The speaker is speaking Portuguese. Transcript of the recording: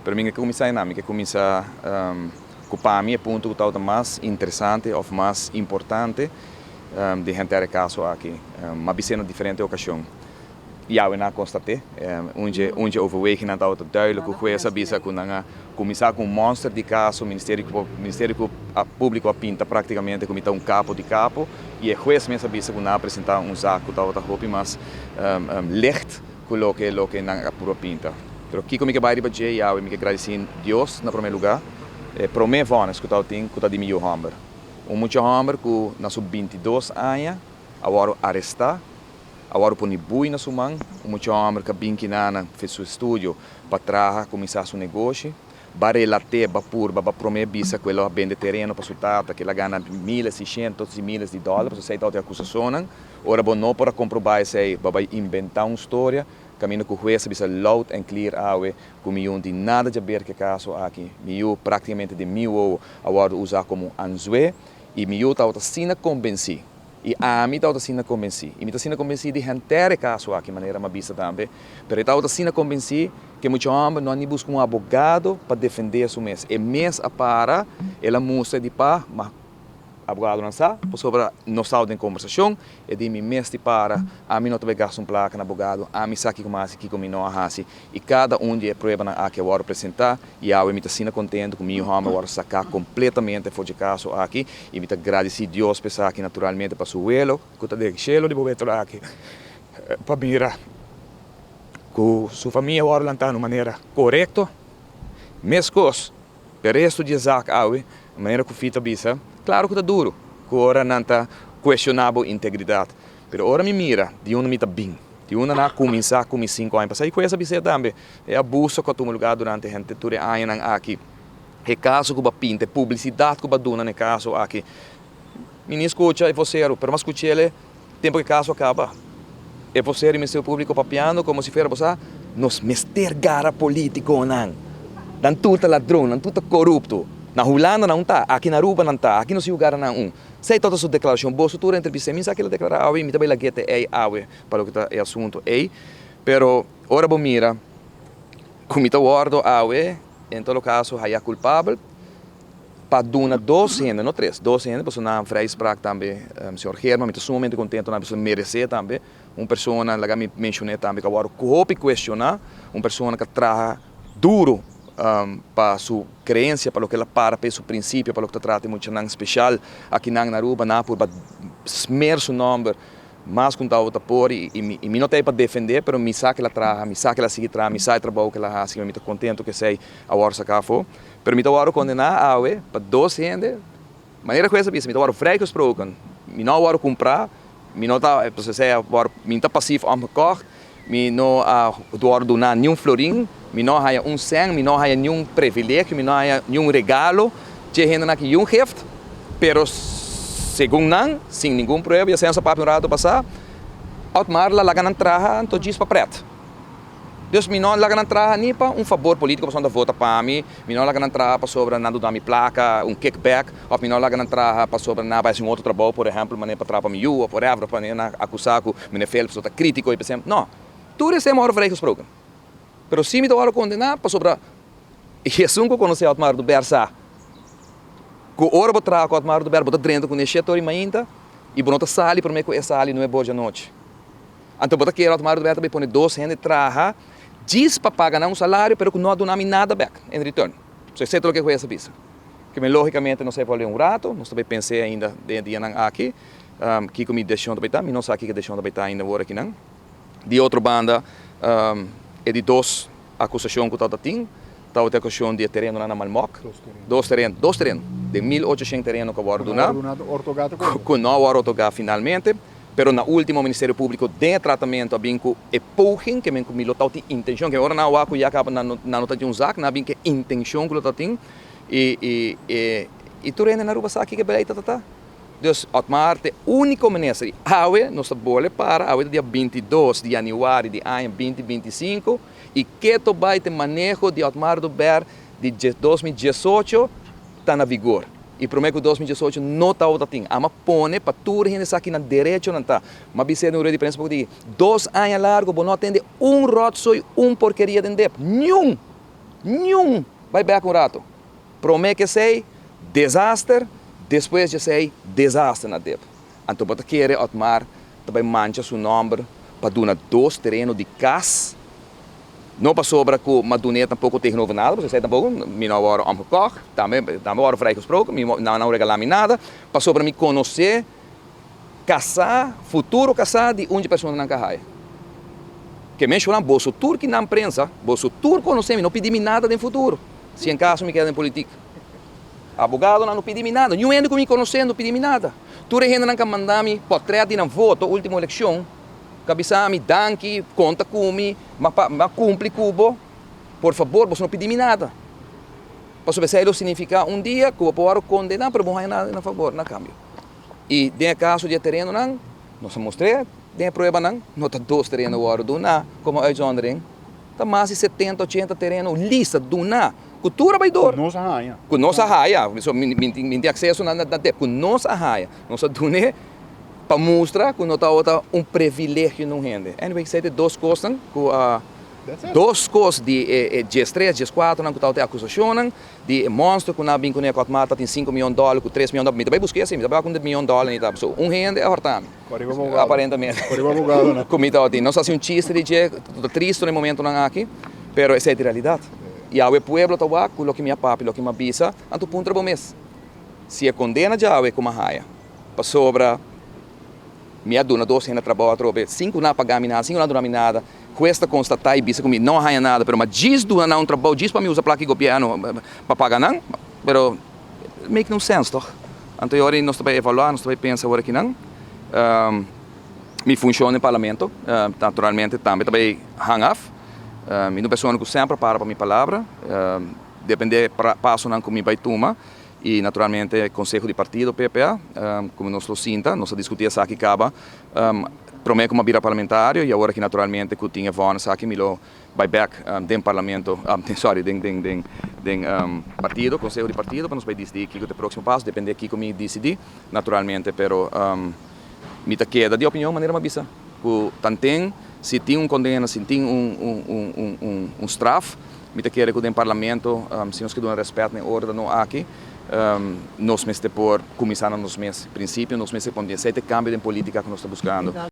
Pero minha começar na minha começar para mim é ponto que está mais interessante ou mais importante de gente ter caso aqui, mas em diferente ocasião. E eu não constatei, onde overweging na auto duidelijk hoe essa bisa com começar com monster de caso, Ministério Público a pinta praticamente como capo de capo e é juez mesmo bisa com apresentar saco da outra roupa mas licht coloque lo que na pura pinta. Pero aqui comigo vai riba eu me agradecer Deus na primeiro lugar, para mim vanas que eu tenho que de meu hammer. Muito hammer que na sub 22 anos agora arrestar. Agora põe bui na sua mão, muito homem que bem que nana fez seu estúdio para trabalhar, começar seu negócio, para relatar, para prometer bisa que ela vende terreno para sua tata, que ela ganha 1.600 e milhas de dólares, para você ter acusação, ora bom não para comprovar se vai inventar uma história, caminho que o juiz bisa loud and clear awe, com milhão de nada de ver que caso aqui, milhão praticamente de 1.000 agora usar como anzue e milhão tá outra sina convenci. E a mim está assim convencido. E me está assim convencido de gente caso aqui, maneira mais vista também. Mas está assim convencido que muitos homens não buscam um advogado para defender seu mês. E mês a para, ela mostra de pá, mas advogado não sabe, por sobre não sabe em conversação, e de mim mês de para, a mim não te pegar um placa no advogado, a mim sabe como assim, como não assim. E cada de prova na que eu vou apresentar, e eu me está assim contente com meu homem, eu vou sacar completamente fora de caso aqui, e me está agradecer Deus pensar aqui naturalmente para seu elo, que está de chelo de bobeto lá aqui, para mirar que sua família vai lançar de maneira correta, mescos, o resto de Isaac, a maneira que fita bisa. Claro que está duro, que agora não está questionável integridade. Mas agora me mira, de onde me está bem. De onde não começar com 5 anos. Passei com essa visita também. É abuso que eu tomo lugar durante a gente toda a ano aqui. É caso que eu pinta, publicidade que eu dou no caso aqui. Me escuta, é você, mas escute ele, tempo que o caso acaba. É você, o Ministério Público, papiando, como se fosse você, nos mester gara político, não. Dan tudo ladrão, dan tudo corrupto. Na Holanda não está, aqui na Aruba não está, aqui no seu lugar não. Sei toda a sua declaração, boa sua entrevista, me sabe que ela declara, me também laguete para o que está o assunto, pero ora bom mira, como está o ordo, em todo caso, é culpável, para dar 2 anos, não 3, 2 anos, para não vrij spraak também, senhor Germa, me estou sumamente contente, na pessoa merecer também, uma pessoa, lá me mencionei também, que agora cope questionar, uma pessoa que trabalha duro, para sua crença, para o que ela para seu princípio, para o que trata muito especial aqui na Aruba, para esmer seu nome, mas com tal por e me não tem para defender, mas me sabe que ela traga, me sabe que ela sigue traga, me sabe o trabalho que ela faz, me estou contente que sei a hora sacar for, mas me estou agora condenar para 2 anos, maneira que essa bisa, me estou agora freio esproken, me não agora comprar, me não está, você agora me está passivo am gekocht, me não agora donar nenhum florim. Me não há cent, me não há nenhum privilégio, me não há nenhum regalo, que gente não nenhum gift, pero segundo não, sem nenhum prova, e sem essa papo no rato passar, automar lá ganan traha, então diz para preto. Deus me não lá ganan traha nem para favor político para vota para mim, me não lá ganan traha para sobre nada da minha placa, kickback, ou me não lá ganan traha para sobre nada vai outro trabalho, por exemplo, maneira para trabalhar para mim, ou por exemplo, para acusar que me fel, pessoa crítico e pensando, não, tudo isso é uma hora freio gesproken. Pero se me dá a condenar para sobre Jesus que conhece o mar do Bersa, que ora vou trazer o mar do Bersa, vou dentro com esse setor ainda e vou sair para mim que essa ali não é boa de noite. Então vou querer o mar do Bersa para pôr 2 anos de trabalho, diz para pagar um salário, pero que não dá nada back em retorno. Você sei o que é essa pista. Que logicamente não sei fazer rato, não também pensei ainda de dia aqui, que me deixou de beitar, me não sei que deixou de beitar ainda agora aqui não. De outra banda é de 2 acusações que está tendo, está a acusação de terreno na Malmoc, 2 terrenos, de 1.800 terrenos que agora que não agora ortogar finalmente, pero na última Ministério Público de tratamento bem que é pouquinho, que bem que me lotou de intenção, que agora não há que já acaba na nota de saco, não bem que intenção que lotou tem, e tu ainda na Aruba sabe que beleza tá. Dus Otmar, de única maneira de awe, nós estamos para awe dia 22 de janeiro de ano 2025 e que tu vai ter manejo de Otmar do Ber de 2018 está na vigor. E prometo que 2018 não está outra ting. Ama pone para tudo gente aqui na direito não está. Mas você não de prensa porque 2 anos largo, não atende rotso e porqueria de nenhum. Nenhum vai back um rato. Promete que sei desastre, depois de sei desastre na dep. Então, para querer automar, também mancha seu nome para donar 2 terrenos de casa. Não para sobra que o Maduneta tampouco tem novo nada, você sabe tampouco, me não hora omgekocht, também hora vrijgesproken, me não regalar nada, para sobra me conhecer, casar, futuro casar de onde pessoa não carrega. Que me chama bolso tur que não prensa, bolso tur conhecer, não pedi-me nada de futuro, se em caso me queda em política. Abogado não pedi-me nada, nenhum ainda que me conhecer não pedi-me nada. Tu ainda não mandar-me portrait de não voto, última eleição, cabeça-me, danke, conta comigo, mas cumpre cubo. Por favor, você não pedir-me nada. Para saber se significa dia que eu posso condenar, mas não há nada a favor, não cambio. E tem caso de terreno, não se mostrei, tem prova, não está 2 terrenos agora, como uitzondering. Está mais de 70, 80 terrenos, lista, cultura vai dor. Nossa rainha. Com nossa raia, me tem acesso na tempo, com nossa raia, nossa dune para mostrar que não está privilégio não rende. Anyway, sei de 2 coisas, 2 coisas de GS3, GS4, não que está acusação, de monstro que não vem com a mata tem $5 milhões, com $3 milhões, me também busquei assim, me também com $1 milhão, então, rende é hortame. Aparentemente. Abogado, né? Como está não sei se chiste de que triste no momento não aqui, pero essa é a realidade. E ao pueblo está lá, com o que minha papi, o que minha bisa, anto punto bom mês. Se é condena já é como a raia, para sobra minha dona 2 ainda trabalha, 5 não pagar nada, 5 não dona nada. Questa constatar e bisa comigo não há nada, mas diz dona não trabalho, diz para mim usar placa de governo para pagar não, mas make no sense, toch? Então agora nós também evaluar, nós também pensar agora que não. Me funciona no parlamento, naturalmente também hang off. Minha pessoa que sempre para minha palavra, depende passo não como vai tomar. E naturalmente Conselho de Partido, PPA, como nós lo sinta, nós discutimos aqui acaba, prometo como vira parlamentário e agora que naturalmente que tinha voz aqui me lo vai back do parlamento, do partido, Conselho de Partido, para nós vai decidir que o próximo passo depende aqui como me decidir, naturalmente, pero me ta queda de opinião maneira mais bisa, que tantem se tem condena, se tem straf, me ta queda que o parlamento, se nós queremos respeito na ordem não aqui. Nós mesmos por começar nos meses princípios, nós mesmos com 17 cambios de política que nós estamos buscando.